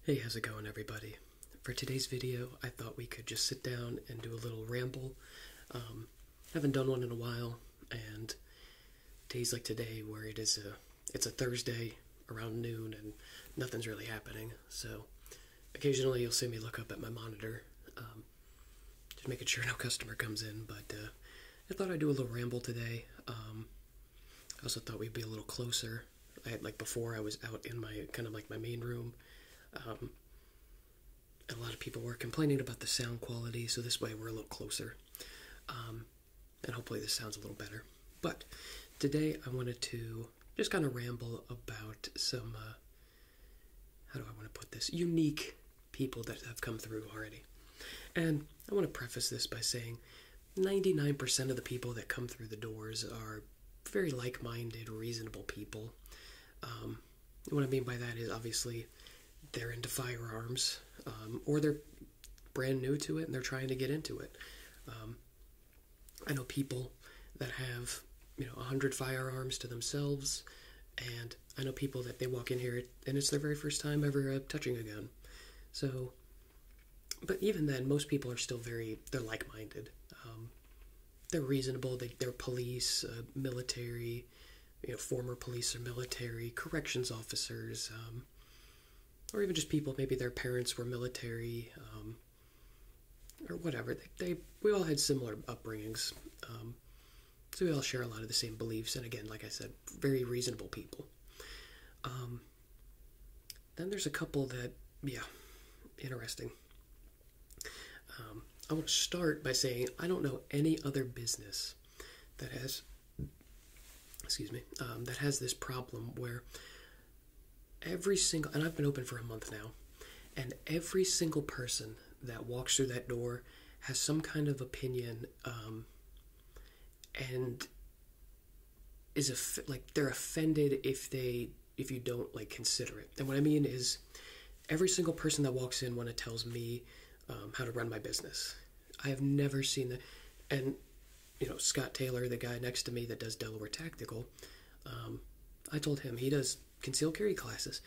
Hey, how's it going, everybody? For today's video, I thought we could just sit down and do a little ramble. Haven't done one in a while, and days like today, where it's a Thursday around noon, and nothing's really happening. So, occasionally you'll see me look up at my monitor, just making sure no customer comes in. But I thought I'd do a little ramble today. I also thought we'd be a little closer. Before I was out in my kind of like my main room. And a lot of people were complaining about the sound quality, so this way we're a little closer. And hopefully this sounds a little better. But today I wanted to just kind of ramble about some, how do I want to put this, unique people that have come through already. And I want to preface this by saying 99% of the people that come through the doors are very like-minded, reasonable people. What I mean by that is obviously they're into firearms, or they're brand new to it and they're trying to get into it. I know people that have, 100 firearms to themselves, and I know people that they walk in here and it's their very first time ever touching a gun. So, but even then, most people are still they're like-minded. They're reasonable, they're police, military, former police or military, corrections officers, or even just people, maybe their parents were military, or whatever. We all had similar upbringings, so we all share a lot of the same beliefs, and again, like I said, very reasonable people. Then there's a couple that, interesting. I want to start by saying I don't know any other business that has, that has this problem where every single, and I've been open for a month now, and every single person that walks through that door has some kind of opinion, and is they're offended if you don't consider it. And what I mean is, every single person that walks in tells me how to run my business. I have never seen that, and Scott Taylor, the guy next to me that does Delaware Tactical, I told him he does concealed carry classes,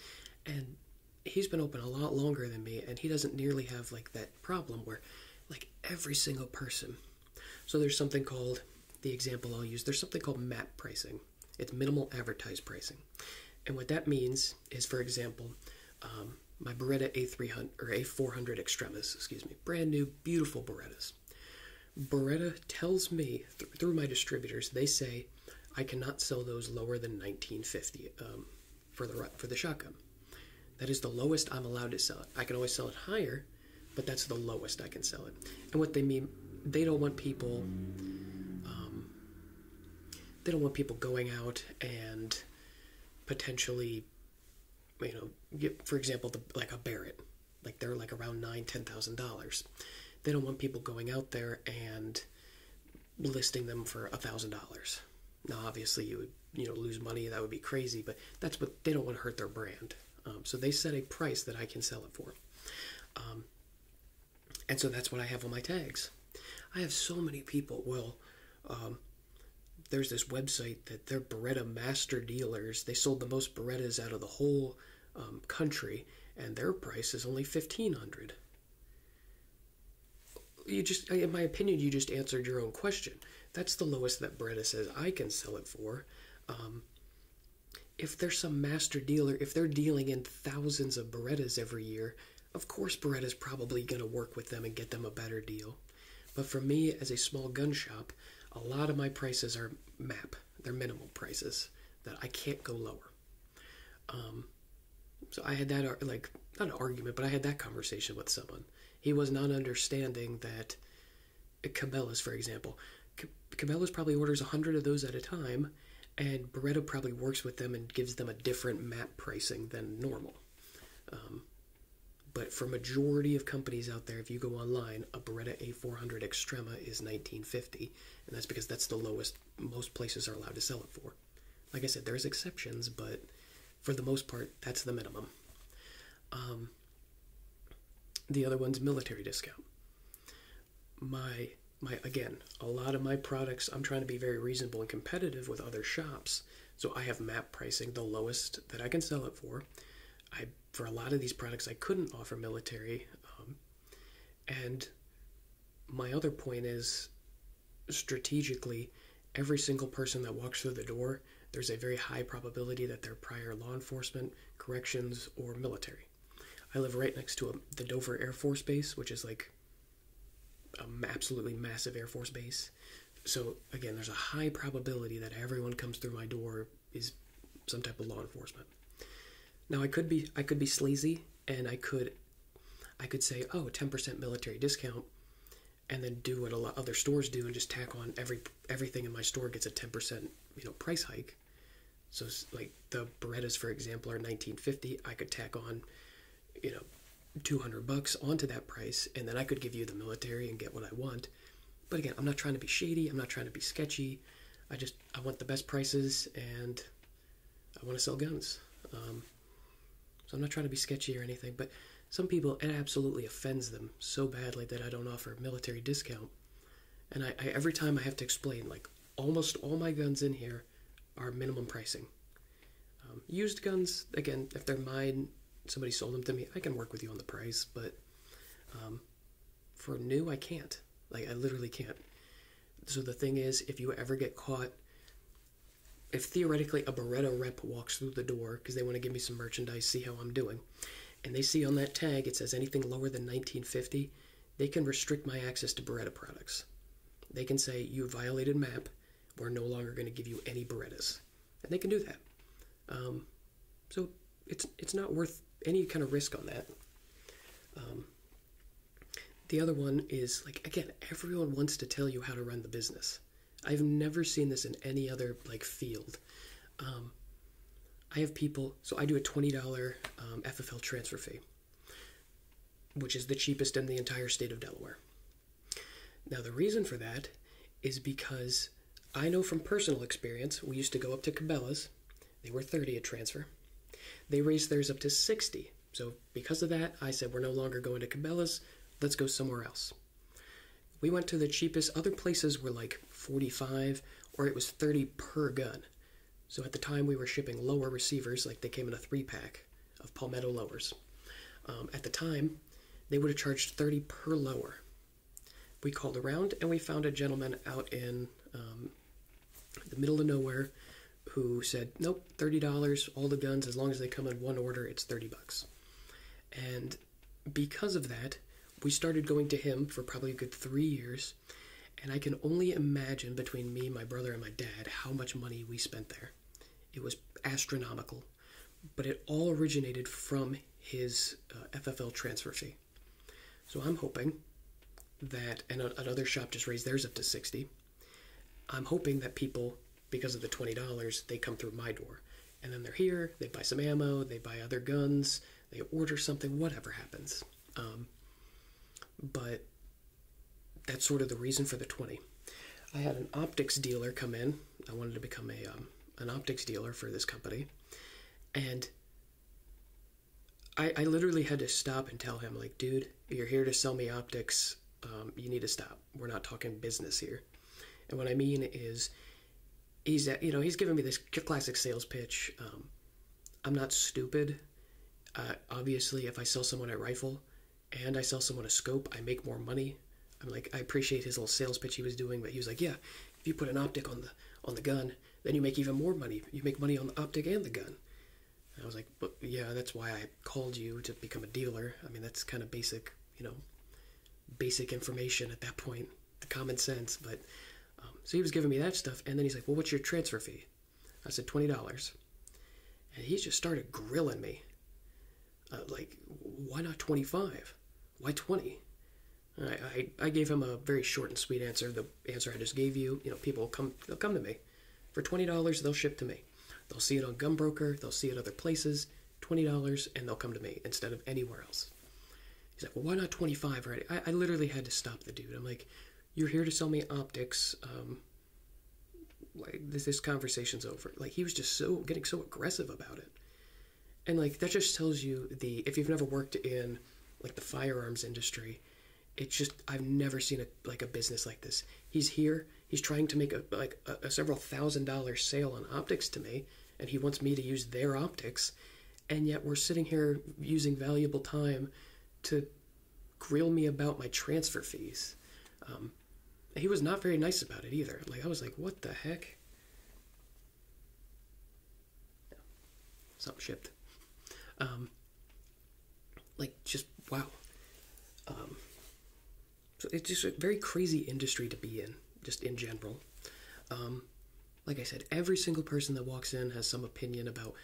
and he's been open a lot longer than me, and he doesn't nearly have that problem where every single person. So there's something called, the example I'll use, there's something called MAP pricing. It's minimal advertised pricing, and what that means is, for example, my Beretta A300 or A400 Extremas, brand new, beautiful Berettas. Beretta tells me through my distributors, they say I cannot sell those lower than $19.50 for the shotgun. That is the lowest I'm allowed to sell it. I can always sell it higher, but that's the lowest I can sell it. And what they mean, they don't want people going out and potentially, get, for example, a Barrett, they're around $9,000-$10,000. They don't want people going out there and listing them for $1,000. Now, obviously, you would lose money. That would be crazy, but that's what they don't want to hurt their brand. So they set a price that I can sell it for, and so that's what I have on my tags. I have so many people. Well, there's this website that they're Beretta master dealers. They sold the most Berettas out of the whole country, and their price is only $1,500. In my opinion, you just answered your own question. That's the lowest that Beretta says I can sell it for. If there's some master dealer, if they're dealing in thousands of Berettas every year, of course Beretta's probably going to work with them and get them a better deal. But for me, as a small gun shop, a lot of my prices are MAP. They're minimal prices that I can't go lower. So I had that, not an argument, but I had that conversation with someone. He was not understanding that Cabela's, for example, Cabela's probably orders 100 of those at a time, and Beretta probably works with them and gives them a different MAP pricing than normal. But for majority of companies out there, if you go online, a Beretta A400 Extrema is $19.50, and that's because that's the lowest most places are allowed to sell it for. Like I said, there's exceptions, but for the most part, that's the minimum. The other one's military discount. Again, a lot of my products, I'm trying to be very reasonable and competitive with other shops, so I have MAP pricing, the lowest that I can sell it for. for a lot of these products, I couldn't offer military. And my other point is, strategically, every single person that walks through the door, there's a very high probability that they're prior law enforcement, corrections, or military. I live right next to the Dover Air Force Base, which is like an absolutely massive Air Force base. So again, there's a high probability that everyone comes through my door is some type of law enforcement. Now I could be sleazy, and I could say, oh, 10% military discount, and then do what a lot other stores do and just tack on everything in my store gets a 10% price hike. So like the Berettas, for example, are $19.50. I could tack on $200 onto that price, and then I could give you the military and get what I want. But again, I'm not trying to be shady. I'm not trying to be sketchy. I want the best prices, and I want to sell guns. So I'm not trying to be sketchy or anything, but some people, it absolutely offends them so badly that I don't offer a military discount. And I every time I have to explain, like, almost all my guns in here are minimum pricing. Used guns, again, if they're mine, somebody sold them to me, I can work with you on the price, but for new, I can't. Like, I literally can't. So the thing is, if you ever get caught, if theoretically a Beretta rep walks through the door because they want to give me some merchandise, see how I'm doing, and they see on that tag it says anything lower than $19.50, they can restrict my access to Beretta products. They can say, you violated MAP, we're no longer going to give you any Berettas. And they can do that. So it's not worth any kind of risk on that. The other one is, like, again, everyone wants to tell you how to run the business. I've never seen this in any other, like, field. I have people, so I do a $20 FFL transfer fee, which is the cheapest in the entire state of Delaware. Now, the reason for that is because I know from personal experience, we used to go up to Cabela's. They were $30 a transfer. They raised theirs up to $60. So because of that, I said, we're no longer going to Cabela's. Let's go somewhere else. We went to the cheapest. Other places were like $45, or it was $30 per gun. So at the time, we were shipping lower receivers, like they came in a 3-pack of Palmetto lowers. At the time, they would have charged $30 per lower. We called around, and we found a gentleman out in the middle of nowhere who said, nope, $30, all the guns, as long as they come in one order, it's $30. And because of that, we started going to him for probably a good 3 years, and I can only imagine between me, my brother, and my dad how much money we spent there. It was astronomical, but it all originated from his FFL transfer fee. So I'm hoping that, and another shop just raised theirs up to $60. I'm hoping that people, because of the $20, they come through my door. And then they're here, they buy some ammo, they buy other guns, they order something, whatever happens. But that's sort of the reason for the 20. I had an optics dealer come in. I wanted to become an optics dealer for this company. And I literally had to stop and tell him, like, dude, you're here to sell me optics. You need to stop. We're not talking business here. And what I mean is, he's giving me this classic sales pitch. I'm not stupid. Obviously, if I sell someone a rifle and I sell someone a scope, I make more money. I'm like, I appreciate his little sales pitch he was doing, but he was like, yeah, if you put an optic on the gun, then you make even more money. You make money on the optic and the gun. And I was like, but yeah, that's why I called you to become a dealer. I mean, that's kind of basic, basic information at that point, the common sense. But so he was giving me that stuff, and then he's like, well, what's your transfer fee? I said, $20. And he just started grilling me. Like, why not 25? Why 20? I gave him a very short and sweet answer. The answer I just gave you, people they'll come to me. For $20, they'll ship to me. They'll see it on Gunbroker, they'll see it other places, $20, and they'll come to me instead of anywhere else. He's like, well, why not 25 already? I literally had to stop the dude. I'm like, you're here to sell me optics. Like, this conversation's over. Like, he was just getting so aggressive about it. And, like, that just tells you if you've never worked in, like, the firearms industry, it's just, I've never seen a business like this. He's here, he's trying to make a several $1,000 sale on optics to me, and he wants me to use their optics, and yet we're sitting here using valuable time to grill me about my transfer fees. He was not very nice about it either. Like, I was like, what the heck? Something shipped. Like, just, wow. So it's just a very crazy industry to be in, just in general. Like I said, every single person that walks in has some opinion about,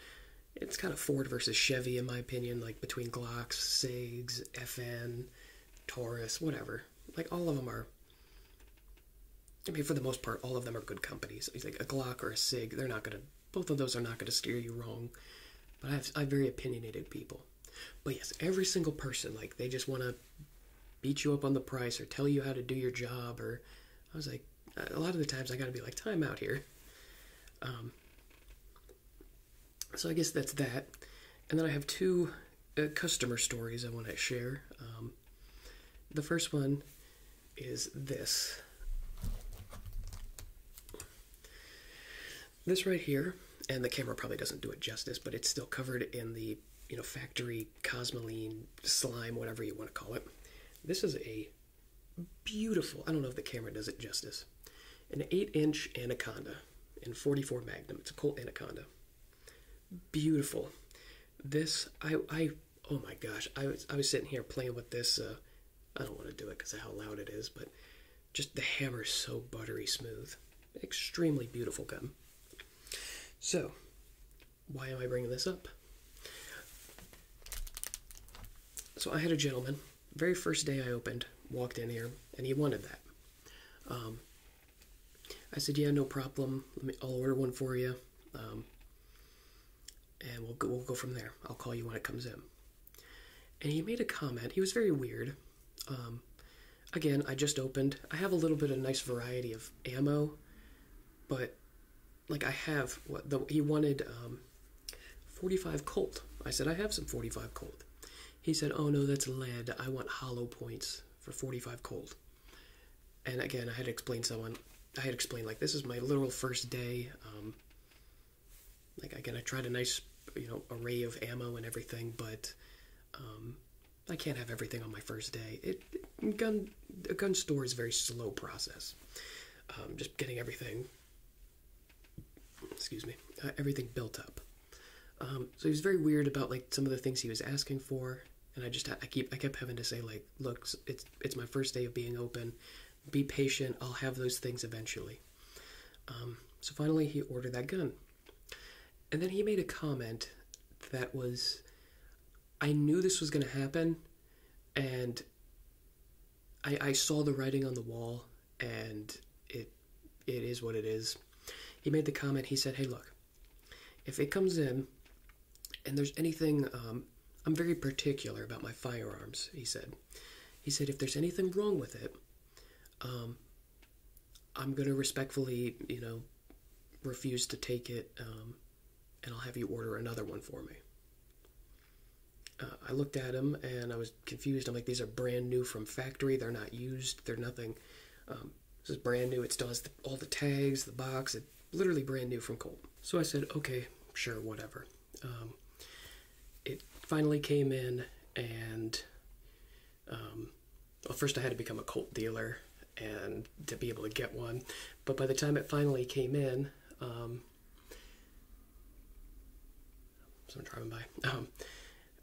it's kind of Ford versus Chevy in my opinion, like between Glocks, SIGs, FN, Taurus, whatever. Like, all of them are, I mean, for the most part, all of them are good companies. It's like a Glock or a SIG, they're not going to, both of those are not going to steer you wrong. But I have very opinionated people. But yes, every single person, like, they just want to beat you up on the price or tell you how to do your job. Or, I was like, a lot of the times I got to be like, time out here. So I guess that's that. And then I have two customer stories I want to share. The first one is this. This right here, and the camera probably doesn't do it justice, but it's still covered in the, you know, factory cosmoline slime, whatever you want to call it. This is a beautiful, I don't know if the camera does it justice, an 8-inch Anaconda in 44 Magnum. It's a Colt Anaconda. Beautiful. This, oh my gosh, I was sitting here playing with this. I don't want to do it because of how loud it is, but just the hammer is so buttery smooth. Extremely beautiful gun. So, why am I bringing this up? So I had a gentleman, very first day I opened, walked in here, and he wanted that. I said, yeah, no problem. I'll order one for you, and we'll go from there. I'll call you when it comes in. And he made a comment. He was very weird. Again, I just opened. I have a little bit of nice variety of ammo, but like I have, he wanted 45 Colt. I said, I have some 45 Colt. He said, oh no, that's lead. I want hollow points for 45 Colt. And again, I had to explain like, this is my literal first day. Like, again, I tried a nice, you know, array of ammo and everything, but I can't have everything on my first day. A gun store is a very slow process. Just getting everything, everything built up. So he was very weird about like some of the things he was asking for, and I kept having to say, like, look, it's my first day of being open. Be patient. I'll have those things eventually. So finally, he ordered that gun, and then he made a comment that was, I knew this was going to happen, and I saw the writing on the wall, and it is what it is. He made the comment, he said, hey, look, if it comes in and there's anything, I'm very particular about my firearms, he said. He said, if there's anything wrong with it, I'm going to respectfully, you know, refuse to take it, and I'll have you order another one for me. I looked at him and I was confused. I'm like, these are brand new from factory. They're not used. They're nothing. This is brand new. It still has all the tags, the box. It's literally brand new from Colt. So I said, okay, sure, whatever. It finally came in, and well, first I had to become a Colt dealer and to be able to get one. But by the time it finally came in, someone driving by.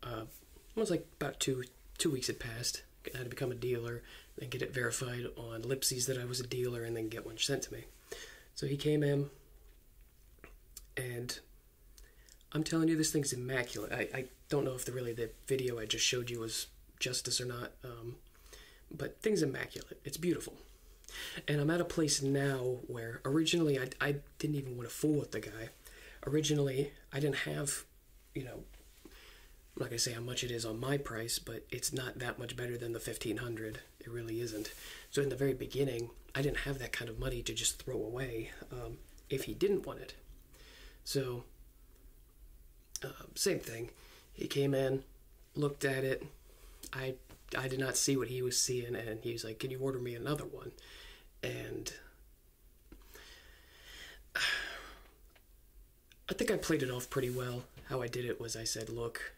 It was like about two weeks had passed. I had to become a dealer, then get it verified on Lipsy's that I was a dealer, and then get one sent to me. So he came in, and I'm telling you, this thing's immaculate. I don't know if the video I just showed you was justice or not, but thing's immaculate. It's beautiful. And I'm at a place now where originally I didn't even want to fool with the guy. Originally, I didn't have, you know, I'm not going to say how much it is on my price, but it's not that much better than the $1,500. It really isn't. So in the very beginning, I didn't have that kind of money to just throw away if he didn't want it. So, same thing. He came in, looked at it. I did not see what he was seeing, and he was like, can you order me another one? And I think I played it off pretty well. how I did it was I said, look,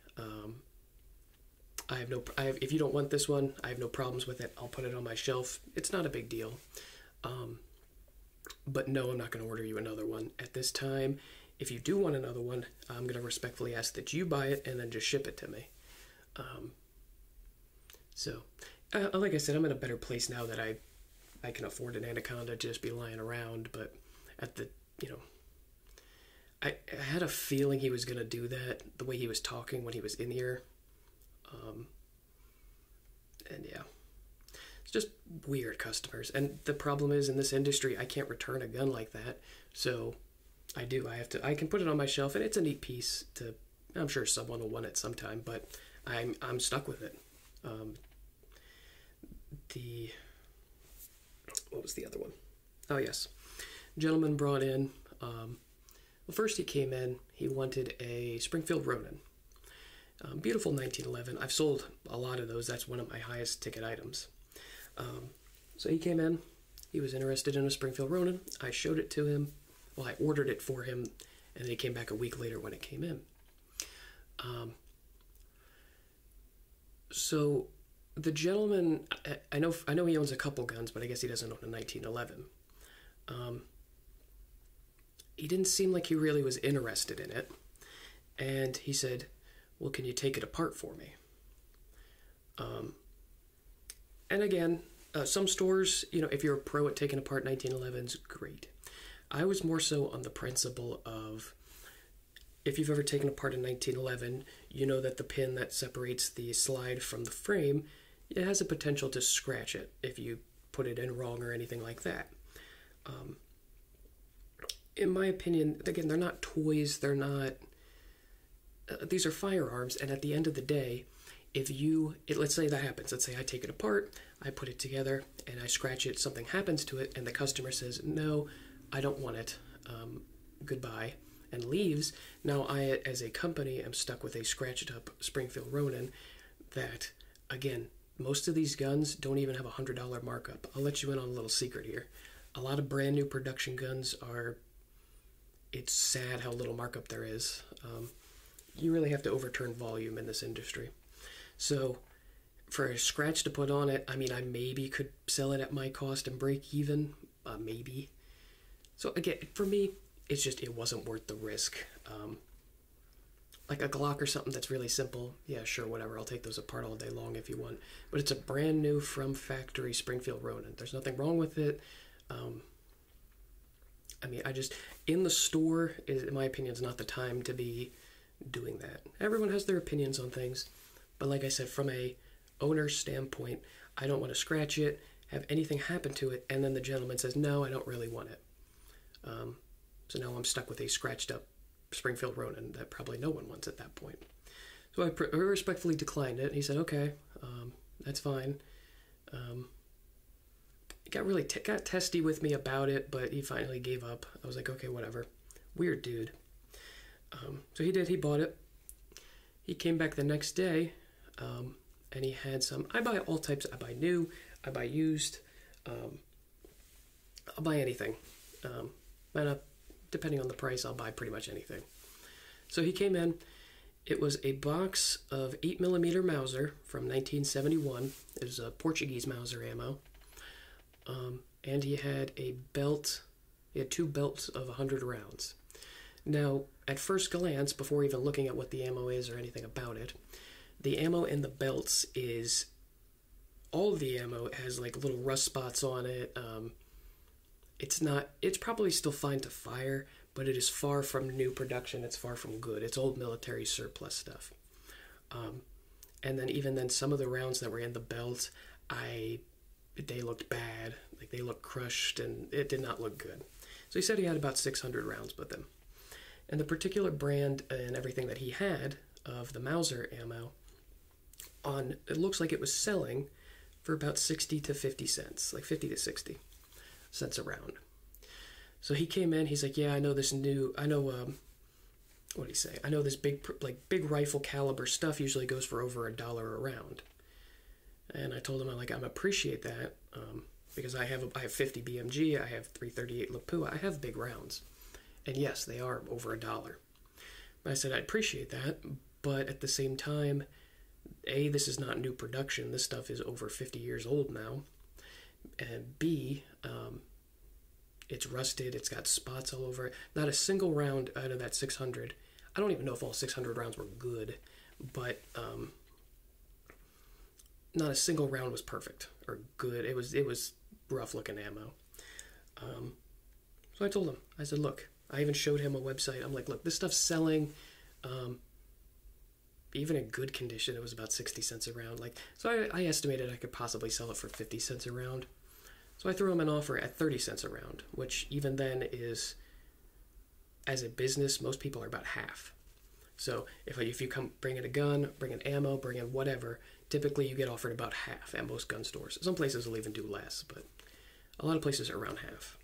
if you don't want this one, I have no problems with it. I'll put it on my shelf. It's not a big deal. But no, I'm not going to order you another one at this time. If you do want another one, I'm going to respectfully ask that you buy it and then just ship it to me. Like I said, I'm in a better place now that I can afford an Anaconda to just be lying around. But at the, I had a feeling he was going to do that, the way he was talking when he was in here. And yeah, it's just weird customers. And the problem is, in this industry, I can't return a gun like that. So I can put it on my shelf, and it's a neat piece I'm sure someone will want it sometime, but I'm stuck with it. What was the other one? Oh, yes. Gentleman brought in, first he came in, he wanted a Springfield Ronin. Beautiful 1911. I've sold a lot of those. That's one of my highest ticket items. So he came in. He was interested in a Springfield Ronin. I showed it to him. Well, I ordered it for him, and then he came back a week later when it came in. So the gentleman, I know he owns a couple guns, but I guess he doesn't own a 1911. He didn't seem like he really was interested in it, and he said, well, can you take it apart for me? And again, some stores, if you're a pro at taking apart 1911s, great. I was more so on the principle of, if you've ever taken apart a 1911, you know that the pin that separates the slide from the frame, it has a potential to scratch it if you put it in wrong or anything like that. In my opinion, again, they're not toys, they're not... these are firearms, and at the end of the day, let's say that happens. Let's say I take it apart, I put it together, and I scratch it, something happens to it, and the customer says, no, I don't want it, goodbye, and leaves. Now I, as a company, am stuck with a scratched up Springfield Ronin that, again, most of these guns don't even have a $100 markup. I'll let you in on a little secret here. A lot of brand new production guns it's sad how little markup there is. You really have to overturn volume in this industry. So for a scratch to put on it, I maybe could sell it at my cost and break even, maybe. So again, for me, it wasn't worth the risk. Like a Glock or something that's really simple, yeah, sure, whatever, I'll take those apart all day long if you want. But it's a brand new from factory Springfield Ronin. There's nothing wrong with it. In the store, in my opinion, is not the time to be doing that. Everyone has their opinions on things, but like I said, from a owner's standpoint, I don't want to scratch it, have anything happen to it, and then the gentleman says, no, I don't really want it. So now I'm stuck with a scratched up Springfield Ronin that probably no one wants at that point. So I respectfully declined it. He said, okay, that's fine. He got testy with me about it, but he finally gave up. I was like, okay, whatever. Weird dude. So he bought it. He came back the next day, and he had some. I buy all types. I buy new, I buy used, I'll buy anything. Depending on the price, I'll buy pretty much anything. So he came in. It was a box of 8mm Mauser from 1971. It was a Portuguese Mauser ammo. And he had a belt. He had 2 belts of 100 rounds. Now, at first glance, before even looking at what the ammo is or anything about it, the ammo in the belts is... all of the ammo has like little rust spots on it. It's probably still fine to fire, but it is far from new production. It's far from good. It's old military surplus stuff. And then even then, some of the rounds that were in the belt, they looked bad. Like, they looked crushed, and it did not look good. So he said he had about 600 rounds with them. And the particular brand and everything that he had of the Mauser ammo, it looks like it was selling for about 60 to 50 cents, like 50 to 60 cents a round. So he came in, he's like, yeah, I know this what did he say? I know this big rifle caliber stuff usually goes for over $1 a round. And I told him, I appreciate that, because I have 50 BMG, I have 338 Lapua, I have big rounds. And yes, they are over $1. I said, I appreciate that, but at the same time, A, this is not new production. This stuff is over 50 years old now. And B, it's rusted. It's got spots all over it. Not a single round out of that 600. I don't even know if all 600 rounds were good, but not a single round was perfect or good. It was rough looking ammo. So I told him, I said, look, I even showed him a website. I'm like, look, this stuff's selling, even in good condition, it was about 60 cents a round. Like, so I estimated I could possibly sell it for 50 cents a round. So I threw him an offer at 30 cents a round, which even then is, as a business, most people are about half. So if you come bring in a gun, bring in ammo, bring in whatever, typically you get offered about half at most gun stores. Some places will even do less, but a lot of places are around half.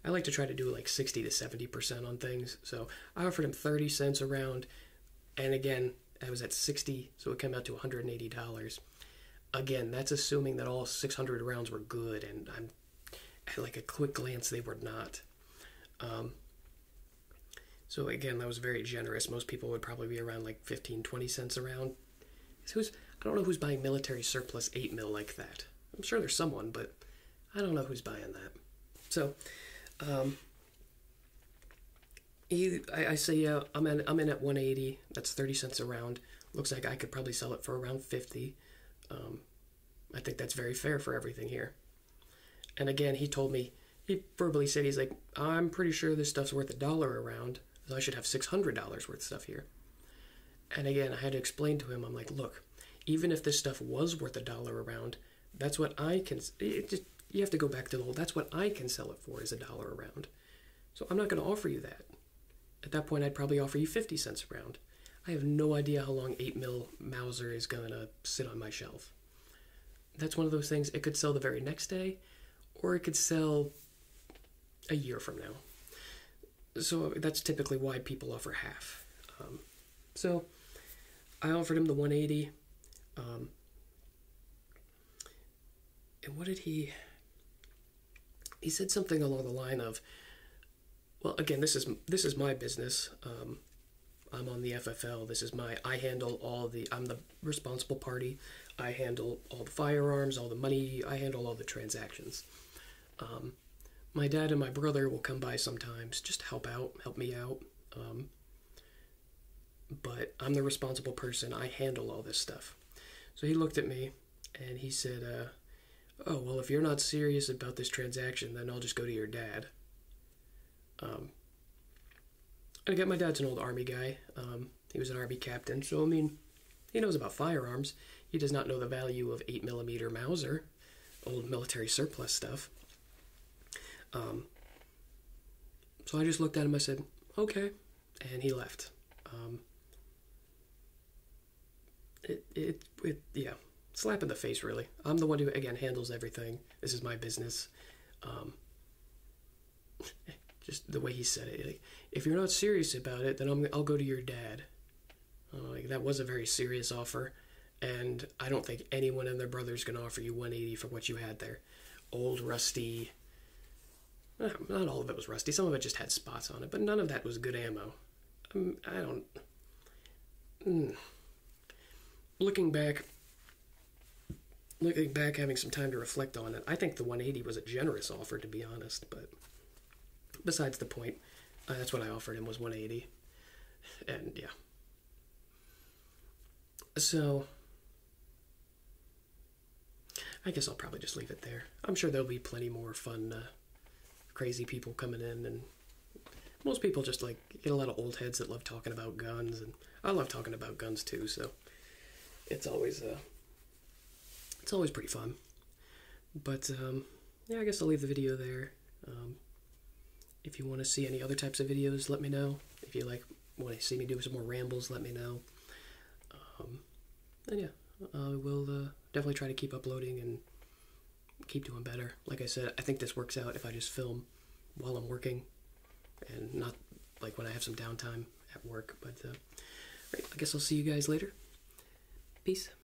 I like to try to do like 60 to 70% on things. So I offered him 30 cents a round, and again, I was at 60, so it came out to $180. Again, that's assuming that all 600 rounds were good, and I'm at like a quick glance, they were not. So again, that was very generous. Most people would probably be around like 15, 20 cents a round. I don't know who's buying military surplus 8mm like that. I'm sure there's someone, but I don't know who's buying that. So, I say, yeah, I'm in at 180. That's 30 cents a round. Looks like I could probably sell it for around 50. I think that's very fair for everything here. And again, he verbally said, he's like, I'm pretty sure this stuff's worth $1 a round, so I should have $600 worth of stuff here. And again, I had to explain to him, I'm like, look, even if this stuff was worth $1 a round, that's what I can, you have to go back to the whole, that's what I can sell it for is $1 a round. So I'm not going to offer you that. At that point, I'd probably offer you 50 cents a round. I have no idea how long 8mm Mauser is going to sit on my shelf. That's one of those things, it could sell the very next day, or it could sell a year from now. So that's typically why people offer half. So I offered him the 180. And what did he said something along the line of, well, again, this is my business. I'm on the FFL. I'm the responsible party. I handle all the firearms, all the money. I handle all the transactions. My dad and my brother will come by sometimes just to help me out. But I'm the responsible person. I handle all this stuff. So he looked at me and he said, oh, well, if you're not serious about this transaction, then I'll just go to your dad. And again, my dad's an old Army guy. He was an Army captain, so I mean, he knows about firearms. He does not know the value of 8mm Mauser, old military surplus stuff. So I just looked at him, I said, okay, and he left. Yeah, slap in the face, really. I'm the one who, again, handles everything. This is my business. Just the way he said it, like, if you're not serious about it, then I'll go to your dad. Like, that was a very serious offer, and I don't think anyone and their brother's going to offer you 180 for what you had there. Old, rusty. Not all of it was rusty. Some of it just had spots on it, but none of that was good ammo. Looking back, having some time to reflect on it, I think the 180 was a generous offer, to be honest, but besides the point, that's what I offered him was 180, and yeah. So, I guess I'll probably just leave it there. I'm sure there'll be plenty more fun, crazy people coming in, and most people just get a lot of old heads that love talking about guns, and I love talking about guns too, so it's always pretty fun. But, yeah, I guess I'll leave the video there. If you want to see any other types of videos, let me know. If you want to see me do some more rambles, let me know. And yeah, we'll definitely try to keep uploading and keep doing better. Like I said, I think this works out if I just film while I'm working and not like when I have some downtime at work. But right, I guess I'll see you guys later. Peace.